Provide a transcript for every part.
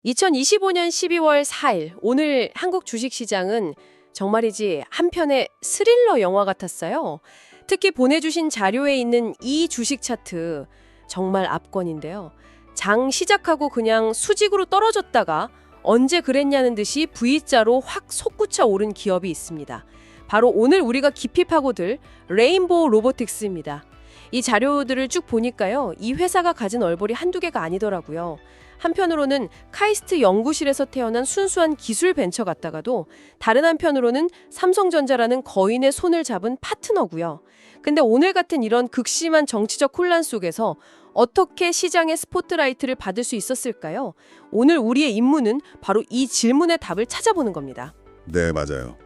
2025년 12월 4일 오늘 한국 주식시장은 정말이지 한편의 스릴러 영화 같았어요. 특히 보내주신 자료에 있는 이 주식 차트 정말 압권인데요. 장 시작하고 그냥 수직으로 떨어졌다가 언제 그랬냐는 듯이 V자로 확 솟구쳐 오른 기업이 있습니다. 바로 오늘 우리가 깊이 파고들 레인보우 로보틱스입니다. 이 자료들을 쭉 보니까요. 이 회사가 가진 얼굴이 한두 개가 아니더라고요. 한편으로는 카이스트 연구실에서 태어난 순수한 기술 벤처 같다가도 다른 한편으로는 삼성전자라는 거인의 손을 잡은 파트너고요. 근데 오늘 같은 이런 극심한 정치적 혼란 속에서 어떻게 시장의 스포트라이트를 받을 수 있었을까요? 오늘 우리의 임무는 바로 이 질문의 답을 찾아보는 겁니다. 네, 맞아요.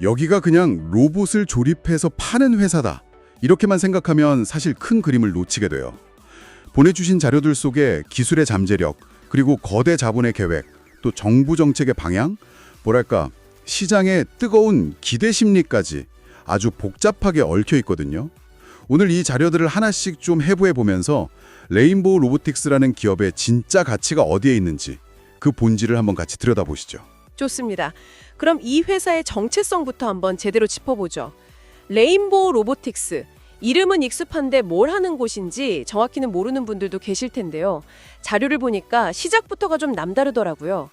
여기가 그냥 로봇을 조립해서 파는 회사다. 이렇게만 생각하면 사실 큰 그림을 놓치게 돼요. 보내주신 자료들 속에 기술의 잠재력, 그리고 거대 자본의 계획, 또 정부 정책의 방향, 뭐랄까 시장의 뜨거운 기대 심리까지 아주 복잡하게 얽혀 있거든요. 오늘 이 자료들을 하나씩 좀 해부해 보면서 레인보우 로보틱스라는 기업의 진짜 가치가 어디에 있는지 그 본질을 한번 같이 들여다보시죠. 좋습니다. 그럼 이 회사의 정체성부터 한번 제대로 짚어보죠. 레인보우 로보틱스. 이름은 익숙한데 뭘 하는 곳인지 정확히는 모르는 분들도 계실 텐데요. 자료를 보니까 시작부터가 좀 남다르더라고요.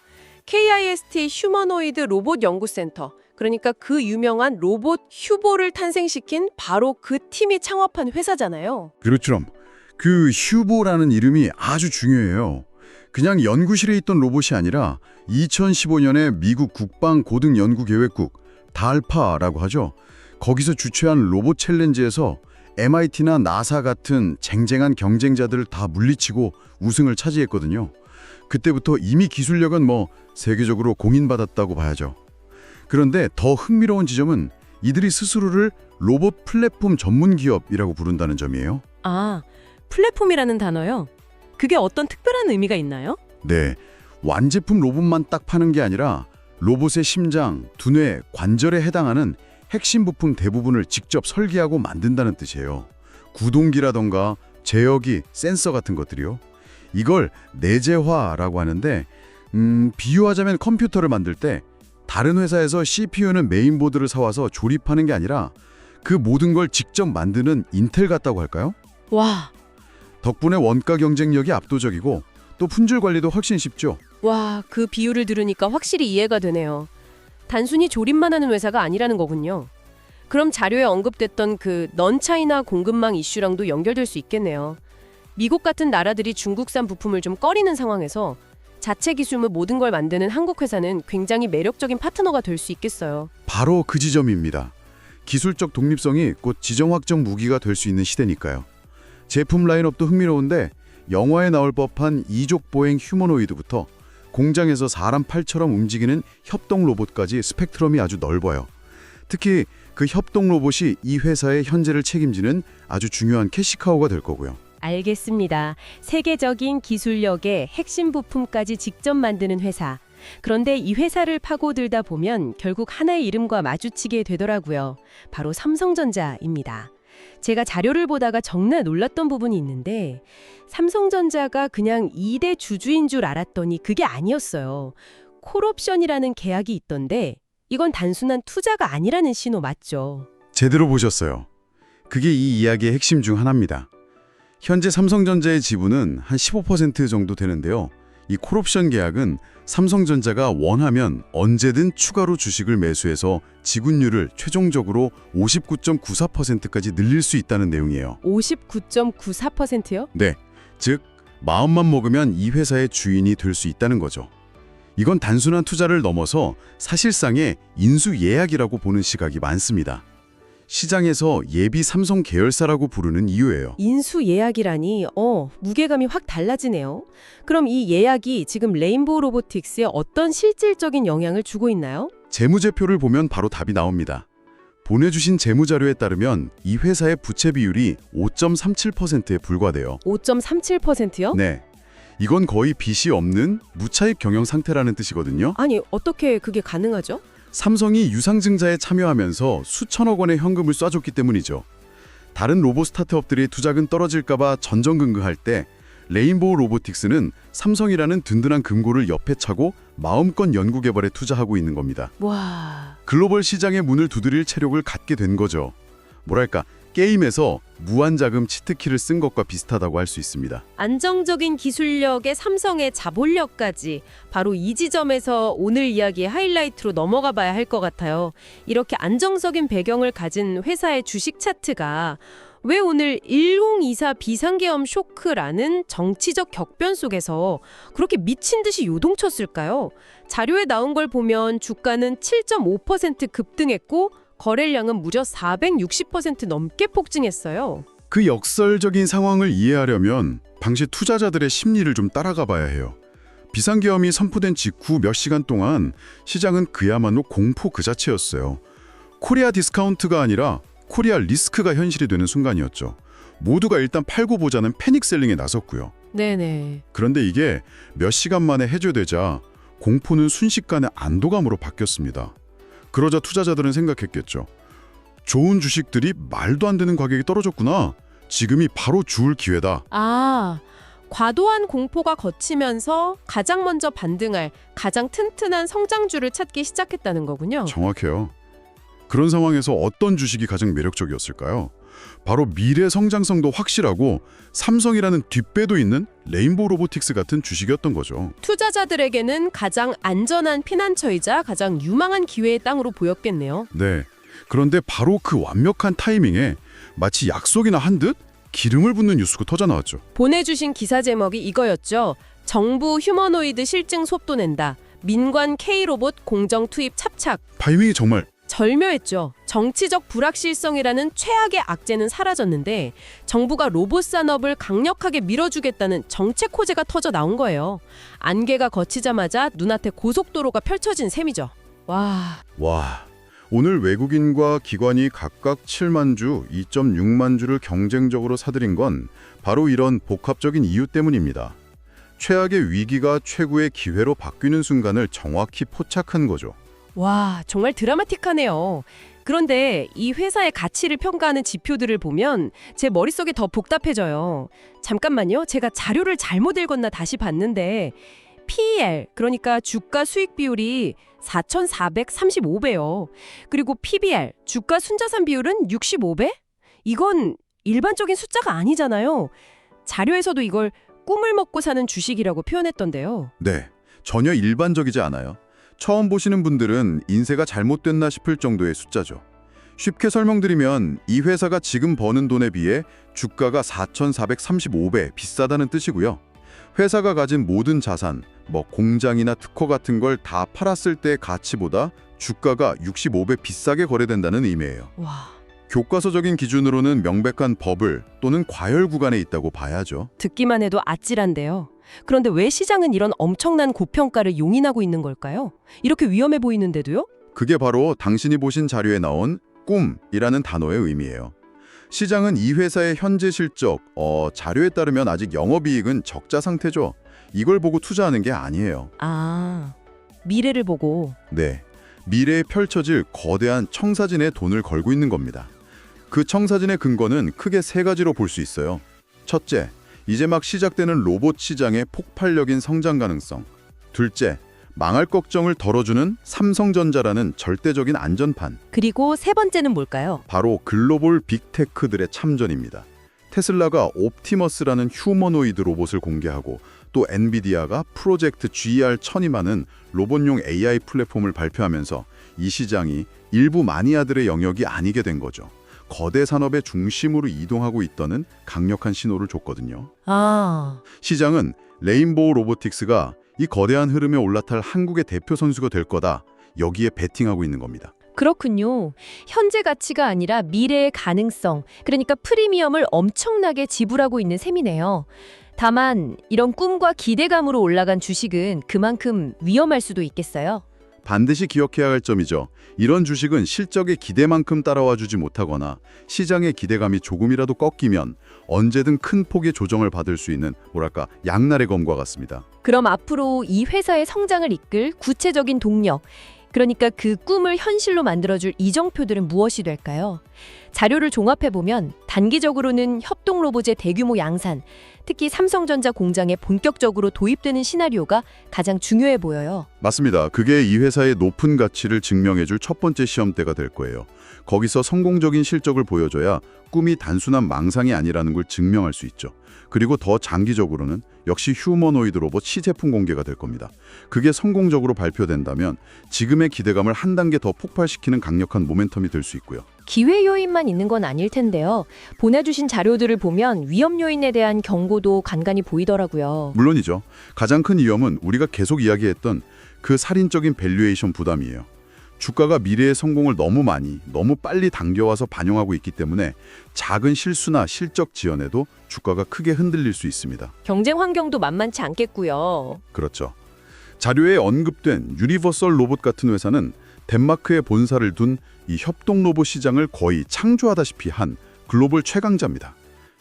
KIST 휴머노이드 로봇 연구센터, 그러니까 그 유명한 로봇 휴보를 탄생시킨 바로 그 팀이 창업한 회사잖아요. 그렇죠. 그 휴보라는 이름이 아주 중요해요. 그냥 연구실에 있던 로봇이 아니라 2015년에 미국 국방고등연구계획국 달파라고 하죠. 거기서 주최한 로봇 챌린지에서 MIT나 나사 같은 쟁쟁한 경쟁자들을 다 물리치고 우승을 차지했거든요. 그때부터 이미 기술력은 세계적으로 공인받았다고 봐야죠. 그런데 더 흥미로운 지점은 이들이 스스로를 로봇 플랫폼 전문 기업이라고 부른다는 점이에요. 아, 플랫폼이라는 단어요? 그게 어떤 특별한 의미가 있나요? 네, 완제품 로봇만 딱 파는 게 아니라 로봇의 심장, 두뇌, 관절에 해당하는 핵심 부품 대부분을 직접 설계하고 만든다는 뜻이에요. 구동기라던가 제어기, 센서 같은 것들이요. 이걸 내재화라고 하는데 비유하자면 컴퓨터를 만들 때 다른 회사에서 CPU는 메인보드를 사와서 조립하는 게 아니라 그 모든 걸 직접 만드는 인텔 같다고 할까요? 와, 덕분에 원가 경쟁력이 압도적이고 또 품질 관리도 훨씬 쉽죠. 와, 그 비유를 들으니까 확실히 이해가 되네요. 단순히 조립만 하는 회사가 아니라는 거군요. 그럼 자료에 언급됐던 그 넌차이나 공급망 이슈랑도 연결될 수 있겠네요. 미국 같은 나라들이 중국산 부품을 좀 꺼리는 상황에서 자체 기술로 모든 걸 만드는 한국 회사는 굉장히 매력적인 파트너가 될 수 있겠어요. 바로 그 지점입니다. 기술적 독립성이 곧 지정 확정 무기가 될 수 있는 시대니까요. 제품 라인업도 흥미로운데 영화에 나올 법한 이족 보행 휴머노이드부터 공장에서 사람 팔처럼 움직이는 협동 로봇까지 스펙트럼이 아주 넓어요. 특히 그 협동 로봇이 이 회사의 현재를 책임지는 아주 중요한 캐시카우가 될 거고요. 알겠습니다. 세계적인 기술력의 핵심 부품까지 직접 만드는 회사. 그런데 이 회사를 파고들다 보면 결국 하나의 이름과 마주치게 되더라고요. 바로 삼성전자입니다. 제가 자료를 보다가 정말 놀랐던 부분이 있는데 삼성전자가 그냥 2대 주주인 줄 알았더니 그게 아니었어요. 콜옵션이라는 계약이 있던데 이건 단순한 투자가 아니라는 신호 맞죠? 제대로 보셨어요. 그게 이 이야기의 핵심 중 하나입니다. 현재 삼성전자의 지분은 한 15% 정도 되는데요. 이 콜옵션 계약은 삼성전자가 원하면 언제든 추가로 주식을 매수해서 지분율을 최종적으로 59.94%까지 늘릴 수 있다는 내용이에요. 59.94%요? 네, 즉 마음만 먹으면 이 회사의 주인이 될 수 있다는 거죠. 이건 단순한 투자를 넘어서 사실상의 인수 예약이라고 보는 시각이 많습니다. 시장에서 예비 삼성 계열사라고 부르는 이유예요. 인수 예약이라니 무게감이 확 달라지네요. 그럼 이 예약이 지금 레인보우 로보틱스에 어떤 실질적인 영향을 주고 있나요? 재무제표를 보면 바로 답이 나옵니다. 보내주신 재무자료에 따르면 이 회사의 부채 비율이 5.37%에 불과돼요. 5.37%요? 네, 이건 거의 빚이 없는 무차익 경영 상태라는 뜻이거든요. 아니, 어떻게 그게 가능하죠? 삼성이 유상증자에 참여하면서 수천억 원의 현금을 쏴줬기 때문이죠. 다른 로봇 스타트업들이 투자금 떨어질까 봐 전전긍긍할 때 레인보우 로보틱스는 삼성이라는 든든한 금고를 옆에 차고 마음껏 연구 개발에 투자하고 있는 겁니다. 와, 글로벌 시장의 문을 두드릴 체력을 갖게 된 거죠. 뭐랄까, 게임에서 무한자금 치트키를 쓴 것과 비슷하다고 할 수 있습니다. 안정적인 기술력에 삼성의 자본력까지 바로 이 지점에서 오늘 이야기의 하이라이트로 넘어가 봐야 할 것 같아요. 이렇게 안정적인 배경을 가진 회사의 주식 차트가 왜 오늘 1024 비상계엄 쇼크라는 정치적 격변 속에서 그렇게 미친 듯이 요동쳤을까요? 자료에 나온 걸 보면 주가는 7.5% 급등했고 거래량은 무려 460% 넘게 폭증했어요. 그 역설적인 상황을 이해하려면 당시 투자자들의 심리를 좀 따라가 봐야 해요. 비상계엄이 선포된 직후 몇 시간 동안 시장은 그야말로 공포 그 자체였어요. 코리아 디스카운트가 아니라 코리아 리스크가 현실이 되는 순간이었죠. 모두가 일단 팔고 보자는 패닉셀링에 나섰고요. 네네. 그런데 이게 몇 시간 만에 해제되자 공포는 순식간에 안도감으로 바뀌었습니다. 그러자 투자자들은 생각했겠죠. 좋은 주식들이 말도 안 되는 가격이 떨어졌구나. 지금이 바로 주울 기회다. 아, 과도한 공포가 거치면서 가장 먼저 반등할 가장 튼튼한 성장주를 찾기 시작했다는 거군요. 정확해요. 그런 상황에서 어떤 주식이 가장 매력적이었을까요? 바로 미래 성장성도 확실하고 삼성이라는 뒷배도 있는 레인보우 로보틱스 같은 주식이었던 거죠. 투자자들에게는 가장 안전한 피난처이자 가장 유망한 기회의 땅으로 보였겠네요. 네. 그런데 바로 그 완벽한 타이밍에 마치 약속이나 한 듯 기름을 붓는 뉴스가 터져 나왔죠. 보내주신 기사 제목이 이거였죠. 정부 휴머노이드 실증 속도낸다. 민관 K로봇 공정 투입 찹찹. 타이밍이 정말 절묘했죠. 정치적 불확실성이라는 최악의 악재는 사라졌는데 정부가 로봇 산업을 강력하게 밀어주겠다는 정책 호재가 터져 나온 거예요. 안개가 걷히자마자 눈앞에 고속도로가 펼쳐진 셈이죠. 와, 오늘 외국인과 기관이 각각 7만 주, 2.6만 주를 경쟁적으로 사들인 건 바로 이런 복합적인 이유 때문입니다. 최악의 위기가 최고의 기회로 바뀌는 순간을 정확히 포착한 거죠. 와, 정말 드라마틱하네요. 그런데 이 회사의 가치를 평가하는 지표들을 보면 제 머릿속이 더 복잡해져요. 잠깐만요. 제가 자료를 잘못 읽었나 다시 봤는데 PER, 그러니까 주가 수익 비율이 4,435배요. 그리고 PBR, 주가 순자산 비율은 65배? 이건 일반적인 숫자가 아니잖아요. 자료에서도 이걸 꿈을 먹고 사는 주식이라고 표현했던데요. 네, 전혀 일반적이지 않아요. 처음 보시는 분들은 인쇄가 잘못됐나 싶을 정도의 숫자죠. 쉽게 설명드리면 이 회사가 지금 버는 돈에 비해 주가가 4,435배 비싸다는 뜻이고요. 회사가 가진 모든 자산, 공장이나 특허 같은 걸 다 팔았을 때 가치보다 주가가 65배 비싸게 거래된다는 의미예요. 와, 교과서적인 기준으로는 명백한 버블 또는 과열 구간에 있다고 봐야죠. 듣기만 해도 아찔한데요. 그런데 왜 시장은 이런 엄청난 고평가를 용인하고 있는 걸까요? 이렇게 위험해 보이는데도요? 그게 바로 당신이 보신 자료에 나온 꿈이라는 단어의 의미예요. 시장은 이 회사의 현재 실적, 자료에 따르면 아직 영업이익은 적자 상태죠. 이걸 보고 투자하는 게 아니에요. 아, 미래를 보고. 네, 미래에 펼쳐질 거대한 청사진에 돈을 걸고 있는 겁니다. 그 청사진의 근거는 크게 세 가지로 볼 수 있어요. 첫째, 이제 막 시작되는 로봇 시장의 폭발적인 성장 가능성. 둘째, 망할 걱정을 덜어주는 삼성전자라는 절대적인 안전판. 그리고 세 번째는 뭘까요? 바로 글로벌 빅테크들의 참전입니다. 테슬라가 옵티머스라는 휴머노이드 로봇을 공개하고 또 엔비디아가 프로젝트 GR1000이라는 로봇용 AI 플랫폼을 발표하면서 이 시장이 일부 마니아들의 영역이 아니게 된 거죠. 거대 산업의 중심으로 이동하고 있다는 강력한 신호를 줬거든요. 아, 시장은 레인보우 로보틱스가 이 거대한 흐름에 올라탈 한국의 대표 선수가 될 거다. 여기에 베팅하고 있는 겁니다. 그렇군요. 현재 가치가 아니라 미래의 가능성, 그러니까 프리미엄을 엄청나게 지불하고 있는 셈이네요. 다만 이런 꿈과 기대감으로 올라간 주식은 그만큼 위험할 수도 있겠어요. 반드시 기억해야 할 점이죠. 이런 주식은 실적의 기대만큼 따라와 주지 못하거나 시장의 기대감이 조금이라도 꺾이면 언제든 큰 폭의 조정을 받을 수 있는 양날의 검과 같습니다. 그럼 앞으로 이 회사의 성장을 이끌 구체적인 동력, 그러니까 그 꿈을 현실로 만들어줄 이정표들은 무엇이 될까요? 자료를 종합해보면 단기적으로는 협동 로봇의 대규모 양산, 특히 삼성전자 공장에 본격적으로 도입되는 시나리오가 가장 중요해 보여요. 맞습니다. 그게 이 회사의 높은 가치를 증명해줄 첫 번째 시험대가 될 거예요. 거기서 성공적인 실적을 보여줘야 꿈이 단순한 망상이 아니라는 걸 증명할 수 있죠. 그리고 더 장기적으로는 역시 휴머노이드 로봇 시제품 공개가 될 겁니다. 그게 성공적으로 발표된다면 지금의 기대감을 한 단계 더 폭발시키는 강력한 모멘텀이 될 수 있고요. 기회 요인만 있는 건 아닐 텐데요. 보내주신 자료들을 보면 위험 요인에 대한 경고도 간간히 보이더라고요. 물론이죠. 가장 큰 위험은 우리가 계속 이야기했던 그 살인적인 밸류에이션 부담이에요. 주가가 미래의 성공을 너무 빨리 당겨와서 반영하고 있기 때문에 작은 실수나 실적 지연에도 주가가 크게 흔들릴 수 있습니다. 경쟁 환경도 만만치 않겠고요. 그렇죠. 자료에 언급된 유니버설 로봇 같은 회사는 덴마크에 본사를 둔 이 협동 로봇 시장을 거의 창조하다시피 한 글로벌 최강자입니다.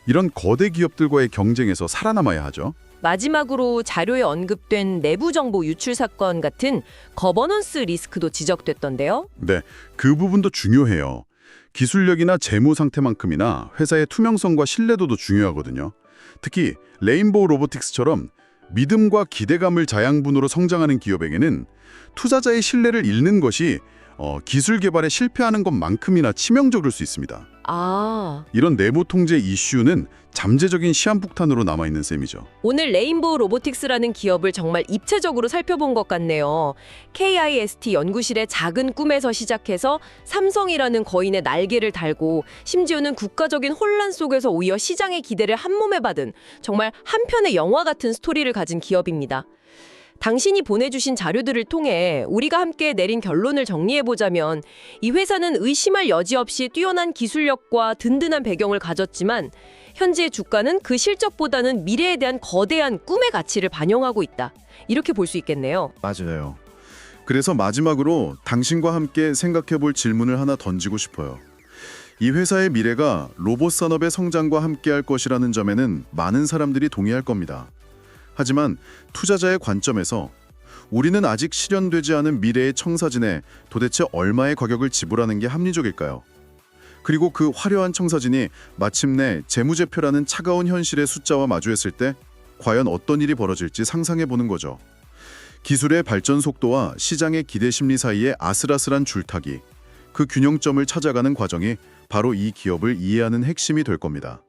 이런 거대 기업들과의 경쟁에서 살아남아야 하죠. 마지막으로 자료에 언급된 내부 정보 유출 사건 같은 거버넌스 리스크도 지적됐던데요. 네, 그 부분도 중요해요. 기술력이나 재무 상태만큼이나 회사의 투명성과 신뢰도도 중요하거든요. 특히 레인보우 로보틱스처럼 믿음과 기대감을 자양분으로 성장하는 기업에게는 투자자의 신뢰를 잃는 것이 기술 개발에 실패하는 것만큼이나 치명적일 수 있습니다. 이런 내부 통제 이슈는 잠재적인 시한폭탄으로 남아있는 셈이죠. 오늘 레인보우 로보틱스라는 기업을 정말 입체적으로 살펴본 것 같네요. KIST 연구실의 작은 꿈에서 시작해서 삼성이라는 거인의 날개를 달고 심지어는 국가적인 혼란 속에서 오히려 시장의 기대를 한몸에 받은 정말 한 편의 영화 같은 스토리를 가진 기업입니다. 당신이 보내주신 자료들을 통해 우리가 함께 내린 결론을 정리해보자면 이 회사는 의심할 여지 없이 뛰어난 기술력과 든든한 배경을 가졌지만 현재의 주가는 그 실적보다는 미래에 대한 거대한 꿈의 가치를 반영하고 있다. 이렇게 볼 수 있겠네요. 맞아요. 그래서 마지막으로 당신과 함께 생각해볼 질문을 하나 던지고 싶어요. 이 회사의 미래가 로봇 산업의 성장과 함께할 것이라는 점에는 많은 사람들이 동의할 겁니다. 하지만 투자자의 관점에서 우리는 아직 실현되지 않은 미래의 청사진에 도대체 얼마의 가격을 지불하는 게 합리적일까요? 그리고 그 화려한 청사진이 마침내 재무제표라는 차가운 현실의 숫자와 마주했을 때 과연 어떤 일이 벌어질지 상상해보는 거죠. 기술의 발전 속도와 시장의 기대 심리 사이의 아슬아슬한 줄타기, 그 균형점을 찾아가는 과정이 바로 이 기업을 이해하는 핵심이 될 겁니다.